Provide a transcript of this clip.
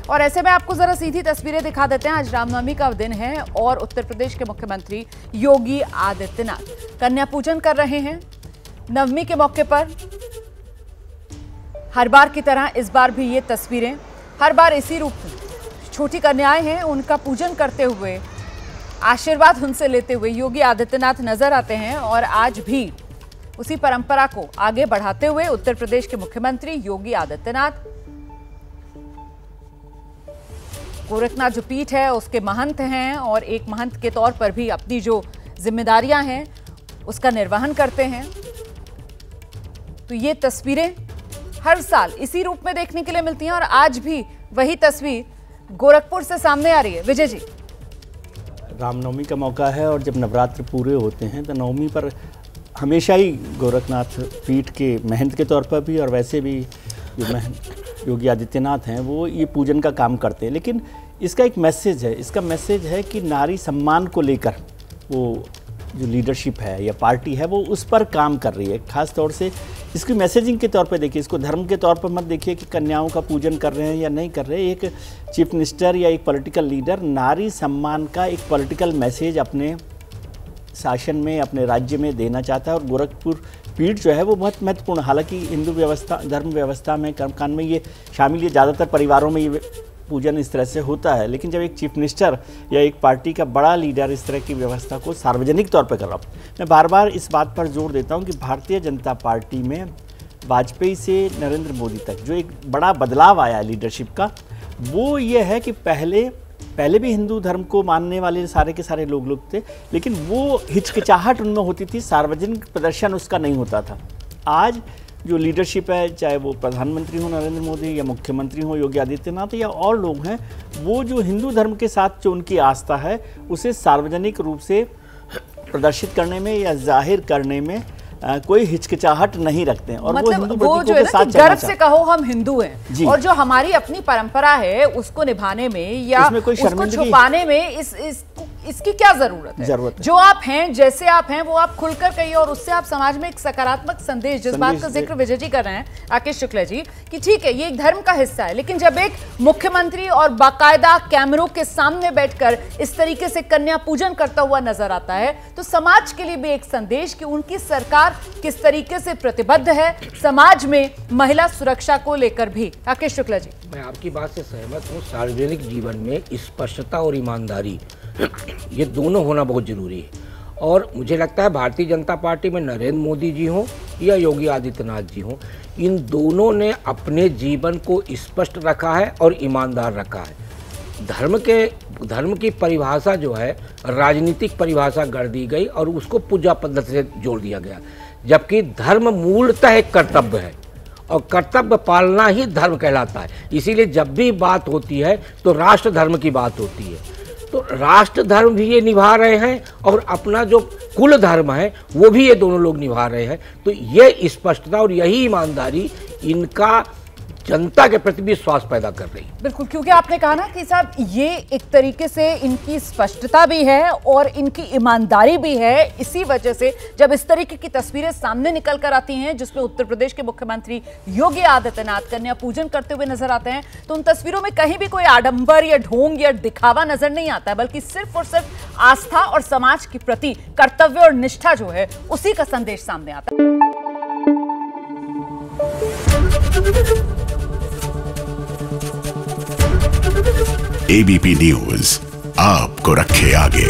और ऐसे में आपको जरा सीधी तस्वीरें दिखा देते हैं। आज रामनवमी का दिन है और उत्तर प्रदेश के मुख्यमंत्री योगी आदित्यनाथ कन्या पूजन कर रहे हैं नवमी के मौके पर। हर बार की तरह इस बार भी ये तस्वीरें हर बार इसी रूप में छोटी कन्याएं हैं, उनका पूजन करते हुए, आशीर्वाद उनसे लेते हुए योगी आदित्यनाथ नजर आते हैं। और आज भी उसी परंपरा को आगे बढ़ाते हुए उत्तर प्रदेश के मुख्यमंत्री योगी आदित्यनाथ गोरखनाथ जो पीठ है उसके महंत हैं और एक महंत के तौर पर भी अपनी जो जिम्मेदारियां हैं उसका निर्वहन करते हैं। तो ये तस्वीरें हर साल इसी रूप में देखने के लिए मिलती हैं और आज भी वही तस्वीर गोरखपुर से सामने आ रही है। विजय जी, रामनवमी का मौका है और जब नवरात्र पूरे होते हैं तो नवमी पर हमेशा ही गोरखनाथ पीठ के महंत के तौर पर भी और वैसे भी जो महंत योगी आदित्यनाथ हैं वो ये पूजन का काम करते हैं। लेकिन इसका एक मैसेज है, इसका मैसेज है कि नारी सम्मान को लेकर वो जो लीडरशिप है या पार्टी है वो उस पर काम कर रही है। खास तौर से इसकी मैसेजिंग के तौर पर देखिए, इसको धर्म के तौर पर मत देखिए कि कन्याओं का पूजन कर रहे हैं या नहीं कर रहे। एक चीफ मिनिस्टर या एक पॉलिटिकल लीडर नारी सम्मान का एक पॉलिटिकल मैसेज अपने शासन में, अपने राज्य में देना चाहता है। और गोरखपुर पीठ जो है वो बहुत महत्वपूर्ण, हालांकि हिंदू व्यवस्था, धर्म व्यवस्था में, कर्मकांड में ये शामिल, ये ज़्यादातर परिवारों में ये पूजन इस तरह से होता है। लेकिन जब एक चीफ मिनिस्टर या एक पार्टी का बड़ा लीडर इस तरह की व्यवस्था को सार्वजनिक तौर पर कर रहा हूँ, मैं बार बार इस बात पर जोर देता हूँ कि भारतीय जनता पार्टी में वाजपेयी से नरेंद्र मोदी तक जो एक बड़ा बदलाव आया लीडरशिप का, वो ये है कि पहले भी हिंदू धर्म को मानने वाले सारे के सारे लोग थे, लेकिन वो हिचकिचाहट उनमें होती थी, सार्वजनिक प्रदर्शन उसका नहीं होता था। आज जो लीडरशिप है, चाहे वो प्रधानमंत्री हो नरेंद्र मोदी या मुख्यमंत्री हो योगी आदित्यनाथ या और लोग हैं, वो जो हिंदू धर्म के साथ जो उनकी आस्था है उसे सार्वजनिक रूप से प्रदर्शित करने में या जाहिर करने में कोई हिचकिचाहट नहीं रखते हैं। और मतलब वो जो है ना कि गर्व से कहो हम हिंदू हैं और जो हमारी अपनी परंपरा है उसको निभाने में या उसको छुपाने में इसकी क्या जरूरत है? जो आप हैं, जैसे आप हैं, वो आप खुलकर कहिए और उससे आप समाज में एक सकारात्मक संदेश, जिस बात का जिक्र विजय जी कर रहे हैं, राकेश शुक्ला जी, कि ठीक है ये एक धर्म का हिस्सा है, लेकिन जब एक मुख्यमंत्री और बाकायदा कैमरों के सामने बैठकर इस तरीके से कन्या पूजन करता हुआ नजर आता है तो समाज के लिए भी एक संदेश कि उनकी सरकार किस तरीके से प्रतिबद्ध है समाज में महिला सुरक्षा को लेकर भी। राकेश शुक्ला जी, मैं आपकी बात से सहमत हूँ। सार्वजनिक जीवन में स्पष्टता और ईमानदारी ये दोनों होना बहुत जरूरी है और मुझे लगता है भारतीय जनता पार्टी में नरेंद्र मोदी जी हों या योगी आदित्यनाथ जी हों, इन दोनों ने अपने जीवन को स्पष्ट रखा है और ईमानदार रखा है। धर्म की परिभाषा जो है राजनीतिक परिभाषा कर दी गई और उसको पूजा पद्धति से जोड़ दिया गया, जबकि धर्म मूलतः एक कर्तव्य है और कर्तव्य पालना ही धर्म कहलाता है। इसीलिए जब भी बात होती है तो राष्ट्र धर्म की बात होती है, तो राष्ट्र धर्म भी ये निभा रहे हैं और अपना जो कुल धर्म है वो भी ये दोनों लोग निभा रहे हैं। तो ये स्पष्टता और यही ईमानदारी इनका जनता के प्रति विश्वास पैदा कर रही है। बिल्कुल, क्योंकि आपने कहा ना कि साहब ये एक तरीके से इनकी स्पष्टता भी है और इनकी ईमानदारी भी है। इसी वजह से जब इस तरीके की तस्वीरें सामने निकल कर आती हैं जिसमें उत्तर प्रदेश के मुख्यमंत्री योगी आदित्यनाथ कन्या पूजन करते हुए नजर आते हैं तो उन तस्वीरों में कहीं भी कोई आडंबर या ढोंग या दिखावा नजर नहीं आता है, बल्कि सिर्फ और सिर्फ आस्था और समाज के प्रति कर्तव्य और निष्ठा जो है उसी का संदेश सामने आता है। एबीपी न्यूज आपको रखे आगे।